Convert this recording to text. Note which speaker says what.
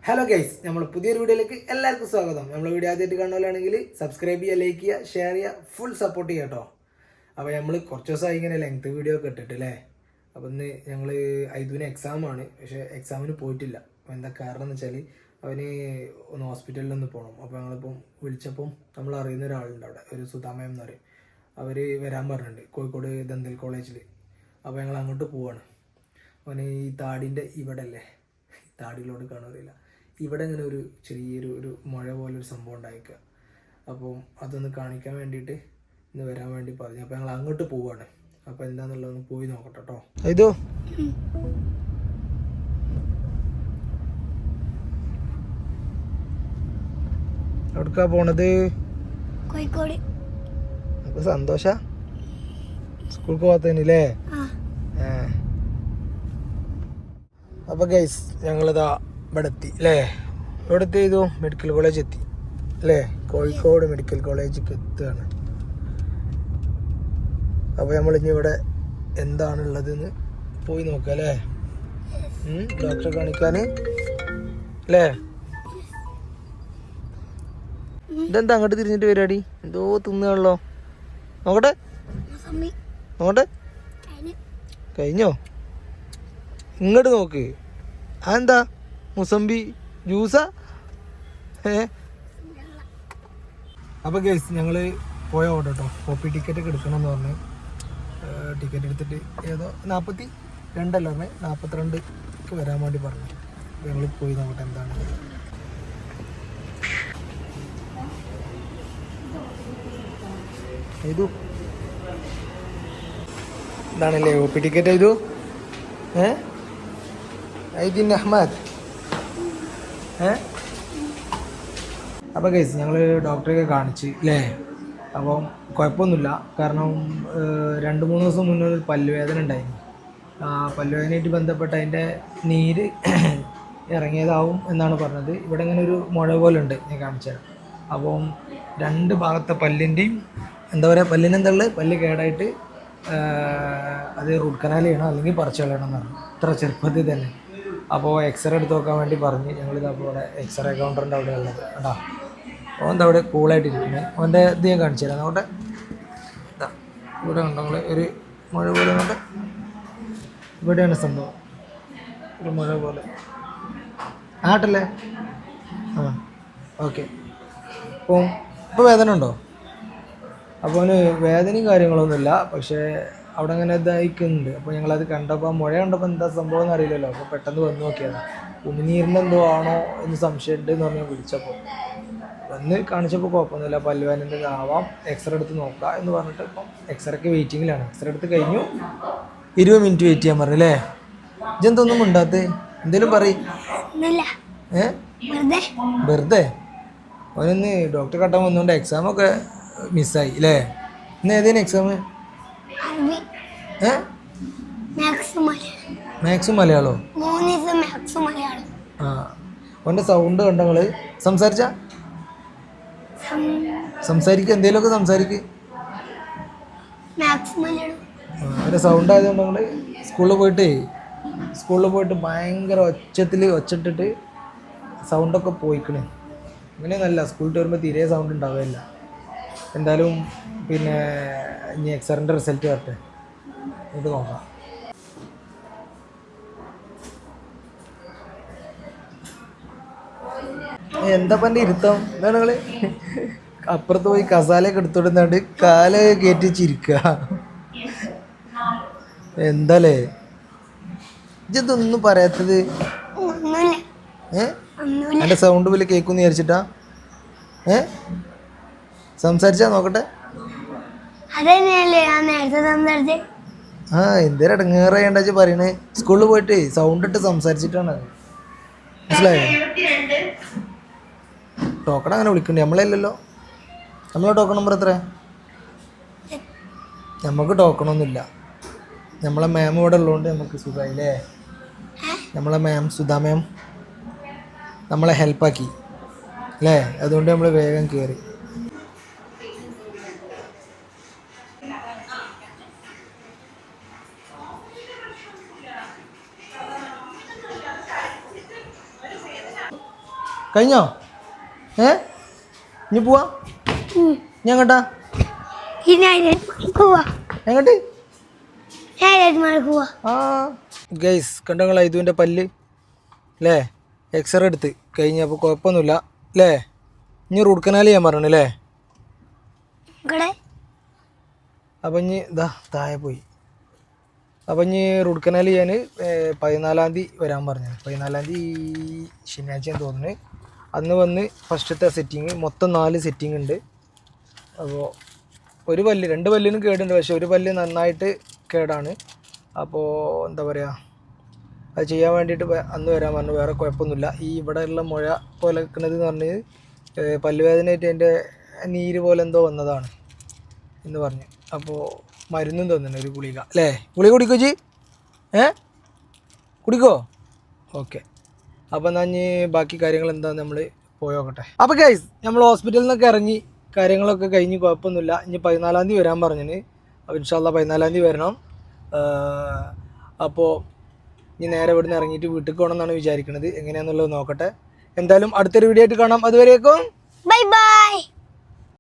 Speaker 1: Hello guys, നമ്മൾ പുതിയൊരു വീഡിയോയിലേക്ക് എല്ലാവർക്കും സ്വാഗതം. നമ്മൾ വീഡിയോ ആദ്യമായിട്ട് കാണുകയാണെങ്കിൽ സബ്സ്ക്രൈബ് ചെയ്യുക, ലൈക്ക് ചെയ്യുക, ഷെയർ ചെയ്യുക, ഫുൾ സപ്പോർട്ട് ചെയ്യുക കേട്ടോ. അപ്പോൾ നമ്മൾ കുറച്ച് ദിവസമായി ഇങ്ങനെ ലെങ്ത് വീഡിയോ ഒക്കെ ഇട്ടിട്ട് അല്ലേ. അപ്പോൾ ഇന്ന് ഞങ്ങൾ ഐദുവിന് എക്സാമാണ്, പക്ഷേ എക്സാമിന് പോയിട്ടില്ല. അപ്പോൾ എന്താ കാരണം എന്ന് വെച്ചാൽ അവന് ഒന്ന് ഹോസ്പിറ്റലിലൊന്ന് പോകണം. അപ്പോൾ ഞങ്ങളിപ്പം വിളിച്ചപ്പം നമ്മൾ അറിയുന്ന ഒരാളുണ്ട് അവിടെ, ഒരു സുധാമയം എന്ന് പറയും. അവർ വരാൻ പറഞ്ഞിട്ടുണ്ട് കോഴിക്കോട് ദന്തൽ കോളേജിൽ. അപ്പോൾ ഞങ്ങൾ അങ്ങോട്ട് പോവാണ്. അവന് ഈ താടിൻ്റെ ഇവിടെ അല്ലേ, താടിയിലോട്ട് കാണുകയില്ല, ഇവിടെ ഇങ്ങനെ ഒരു ചെറിയൊരു മുഴ പോലൊരു സംഭവം ഉണ്ടായിരിക്കുക. അപ്പം അതൊന്ന് കാണിക്കാൻ വേണ്ടിയിട്ട് ഇന്ന് വരാൻ വേണ്ടി പറഞ്ഞു. അപ്പം ഞങ്ങൾ അങ്ങോട്ട് പോവുകയാണ്. അപ്പം എന്താണെന്നുള്ളതൊന്ന് പോയി നോക്കട്ടെ കേട്ടോ. ഇതോ എവിടേക്കാ പോണത്?
Speaker 2: കോഴിക്കോട്.
Speaker 1: നമുക്ക് സന്തോഷ സ്കൂൾക്ക് പോകാത്തതിനല്ലേ? അപ്പോൾ ഗൈസ് ഞങ്ങളിതാ ഇവിടെ എത്തി അല്ലേ. ഇവിടെ എത്തി ചെയ്തു, മെഡിക്കൽ കോളേജ് എത്തി അല്ലേ. കോഴിക്കോട് മെഡിക്കൽ കോളേജിലേക്ക് എത്തുകയാണ്. അപ്പോൾ നമ്മളിനി ഇവിടെ എന്താണുള്ളതെന്ന് പോയി നോക്കാം അല്ലേ. ഡോക്ടറെ കാണിക്കാൻ അല്ലേ. ഇതെന്താ അങ്ങോട്ട് തിരിഞ്ഞിട്ട് പരിപാടി? എന്തോ തിന്നുകയാണല്ലോ. നോക്കട്ടെ നോക്കട്ടെ. കഴിഞ്ഞോ? ഇങ്ങോട്ട് നോക്ക്. അതെന്താ മുസംബി ജ്യൂസാ? അപ്പോൾ ഗൈസ് ഞങ്ങൾ പോയ ഓട്ടോ കേട്ടോ. കോപ്പി ടിക്കറ്റ് ഒക്കെ എടുക്കണം എന്ന് പറഞ്ഞ് ടിക്കറ്റ് എടുത്തിട്ട് ഏതോ 42 പറഞ്ഞ് 42 വരാൻ വേണ്ടി പറഞ്ഞു. ഞങ്ങൾ പോയി നോക്കട്ടെ എന്താണ്. ചെയ്തു എന്താണല്ലേ കോപ്പി ടിക്കറ്റ് ചെയ്തു. ഐദിൻ അഹമ്മദ്. അപ്പോൾ ഗൈസ് ഞങ്ങൾ ഡോക്ടറെയൊക്കെ കാണിച്ച് അല്ലേ. അപ്പം കുഴപ്പമൊന്നുമില്ല. കാരണം 2-3 ദിവസം മുന്നേ ഒരു പല്ലുവേദന ഉണ്ടായിരുന്നു. പല്ലുവേദനയായിട്ട് ബന്ധപ്പെട്ട് അതിൻ്റെ നീര് ഇറങ്ങിയതാവും എന്നാണ് പറഞ്ഞത്. ഇവിടെ ഇങ്ങനെ ഒരു മുഴ പോലെ ഉണ്ട്, ഞാൻ കാണിച്ചു തരാം. അപ്പം 2 ഭാഗത്തെ പല്ലിൻ്റെയും എന്താ പറയുക, പല്ലിനെന്താ ഉള്ളത്, പല്ല് കേടായിട്ട് അത് റൂട്ട് കനാൽ ചെയ്യണം അല്ലെങ്കിൽ പറിച്ചു കളയണം എന്ന് പറഞ്ഞു, ഇത്ര ചെറുപ്പത്തിൽ തന്നെ. അപ്പോൾ എക്സ്റേ എടുത്ത് നോക്കാൻ വേണ്ടി പറഞ്ഞ് ഞങ്ങളിതപ്പോൾ ഇവിടെ എക്സ്റേ കൗണ്ടറിൻ്റെ അവിടെ ഉള്ളത് കേട്ടോ. ഓൻ്റെ അവിടെ കൂളായിട്ടിരിക്കുന്നത്. അവൻ്റെ ഇത് ഞാൻ കാണിച്ചു തരാം. അവിടെ ഇതാ ഇവിടെ ഉണ്ടെങ്കിൽ ഒരു മുഴ പോലെ കൊണ്ട് ഇവിടെയാണ് സംഭവം, ഒരു മുഴ പോലെ ആട്ടല്ലേ. ഓക്കെ. ഇപ്പോൾ വേദന ഉണ്ടോ? അപ്പോൾ അവന് വേദനയും കാര്യങ്ങളൊന്നുമില്ല, പക്ഷേ അവിടെ അങ്ങനെ ഇതായിക്കുന്നുണ്ട്. അപ്പോൾ ഞങ്ങളത് കണ്ടപ്പോൾ മുഴ കണ്ടപ്പോൾ എന്താ സംഭവം എന്ന് അറിയില്ലല്ലോ. അപ്പോൾ പെട്ടെന്ന് വന്ന് നോക്കിയതാണ്. ഉമിനീരിൻ്റെ എന്തോ ആണോ എന്ന് സംശയമുണ്ട് എന്ന് പറഞ്ഞ് വിളിച്ചപ്പോൾ വന്ന് കാണിച്ചപ്പോൾ കുഴപ്പമൊന്നുമില്ല, പല്ലുവേദനൻ്റെ ആവാം, എക്സ്റേ എടുത്ത് നോക്കാം എന്ന് പറഞ്ഞിട്ട് ഇപ്പം എക്സ്റേക്ക് വെയിറ്റിങ്ങിലാണ്. എക്സ്റേ എടുത്ത് കഴിഞ്ഞു, 20 മിനിറ്റ് വെയിറ്റ് ചെയ്യാൻ പറഞ്ഞു അല്ലേ. ഇതെന്തൊന്നും ഉണ്ടാത്ത എന്തേലും പറയും. വെറുതെ അവനൊന്ന് ഡോക്ടറെ കട്ടാൻ വന്നുകൊണ്ട് എക്സാമൊക്കെ മിസ്സായി അല്ലേ. ഇന്ന് ഏതേലും എക്സാം? മാത്സും മലയാളോ? അവൻ്റെ സൗണ്ട് കണ്ട നിങ്ങള്. സംസാരിക്കുക, എന്തേലുമൊക്കെ സംസാരിക്കുക. അവൻ്റെ സൗണ്ട് ആയതുകൊണ്ട് നിങ്ങൾ സ്കൂളിൽ പോയിട്ട് ഭയങ്കര ഒച്ചിട്ടിട്ട് സൗണ്ടൊക്കെ പോയിക്കണേ. അങ്ങനെയൊന്നല്ല, സ്കൂളിൽ വരുമ്പോൾ തീരെ സൗണ്ട് ഉണ്ടാവില്ല. എന്തായാലും പിന്നെ ഇനി എക്സാറിൻ്റെ റിസൾട്ട് വരട്ടെ, ഇത് നോക്കാം. എന്താ പൻ്റെ ഇരുത്തം? എന്താണ് നിങ്ങൾ അപ്പുറത്ത് പോയി കസാലയൊക്കെ എടുത്തോടുന്നാണ്ട് കാല കയറ്റി ചിരിക്കുക. എന്താലേ ഇതൊന്നും പറയാത്തത്? എൻ്റെ സൗണ്ട് പോലെ കേൾക്കുമെന്ന് വിചാരിച്ചിട്ടാ? സംസാരിച്ചാ നോക്കട്ടെ. എന്തേലും ഇടങ്ങേറേണ്ട പറയണേ. സ്കൂളിൽ പോയിട്ട് സൗണ്ട് ഇട്ട് സംസാരിച്ചിട്ടാണ്, മനസ്സിലായോ? ടോക്കൺ അങ്ങനെ വിളിക്കണ്ടേ? നമ്മളല്ലല്ലോ. നമ്മളെ ടോക്കൺ നമ്പർ എത്ര? നമുക്ക് ടോക്കണൊന്നുമില്ല. നമ്മളെ മാം ഇവിടെ ഉള്ളതുകൊണ്ട് നമുക്ക് സുഖമായില്ലേ. നമ്മളെ മാം സുധാ മാം നമ്മളെ ഹെൽപ്പാക്കി അല്ലേ, അതുകൊണ്ട് നമ്മൾ വേഗം കയറി. കഴിഞ്ഞോ? ഇനി പോവാ? ഞാൻ കേട്ടാ എങ്ങോട്ട്? ആ ഗൈസ് കണ്ടങ്ങള ഇതുവിൻ്റെ പല്ല് അല്ലേ? എക്സ്റേ എടുത്ത് കഴിഞ്ഞപ്പോൾ കുഴപ്പമൊന്നുമില്ല അല്ലേ? ഇനി റൂട്ട് കനാൽ ചെയ്യാൻ പറഞ്ഞു അല്ലേ? അപ്പം ഇനി ഇതാ താഴെ പോയി. അപ്പം ഇനി റൂട്ട് കനാൽ ചെയ്യാൻ 14-ാം തീയതി വരാൻ പറഞ്ഞു. 14-ാം തീയതി ശനിയാഴ്ചയെന്ന് തോന്നുന്നു. അന്ന് വന്ന് ഫസ്റ്റത്തെ സെറ്റിങ് മൊത്തം 4 സെറ്റിംഗ് ഉണ്ട്. അപ്പോൾ ഒരു പല്ല് 2 പല്ലിനും കേടുണ്ട്, പക്ഷെ ഒരു പല്ല് നന്നായിട്ട് കേടാണ്. അപ്പോൾ എന്താ പറയുക, അത് ചെയ്യാൻ വേണ്ടിയിട്ട് അന്ന് വരാൻ പറഞ്ഞു. വേറെ കുഴപ്പമൊന്നുമില്ല. ഈ ഇവിടെ ഉള്ള മുഴ പോലെ നിൽക്കുന്നത് എന്ന് പറഞ്ഞത് പല്ലുവേദനയായിട്ട് എൻ്റെ നീര് പോലെ എന്തോ വന്നതാണ് എന്ന് പറഞ്ഞു. അപ്പോൾ മരുന്നും തന്നിട്ടുണ്ട്, ഒരു ഗുളിക അല്ലേ? ഗുളിക കുടിക്കോ ജി? കുടിക്കോ? ഓക്കെ. അപ്പോൾ എന്നാൽ ഇനി ബാക്കി കാര്യങ്ങൾ എന്താണെന്ന് നമ്മൾ പോയോക്കട്ടെ. അപ്പോൾ ഗൈസ് നമ്മൾ ഹോസ്പിറ്റലിൽ നിന്നൊക്കെ ഇറങ്ങി കാര്യങ്ങളൊക്കെ കഴിഞ്ഞ് കുഴപ്പമൊന്നുമില്ല. ഇനി 14-ാം തീയതി വരാൻ പറഞ്ഞിന്. അപ്പോൾ ഇൻഷാ അല്ലാഹ് 14-ാം തീയതി വരണം. അപ്പോൾ ഇനി നേരെ ഇവിടുന്ന് ഇറങ്ങിയിട്ട് വീട്ടിൽ പോകണം എന്നാണ് വിചാരിക്കുന്നത്. എങ്ങനെയാണെന്നുള്ളത് നോക്കട്ടെ. എന്തായാലും അടുത്തൊരു വീഡിയോ ആയിട്ട് കാണാം. അതുവരേക്കും
Speaker 2: ബൈ ബൈ.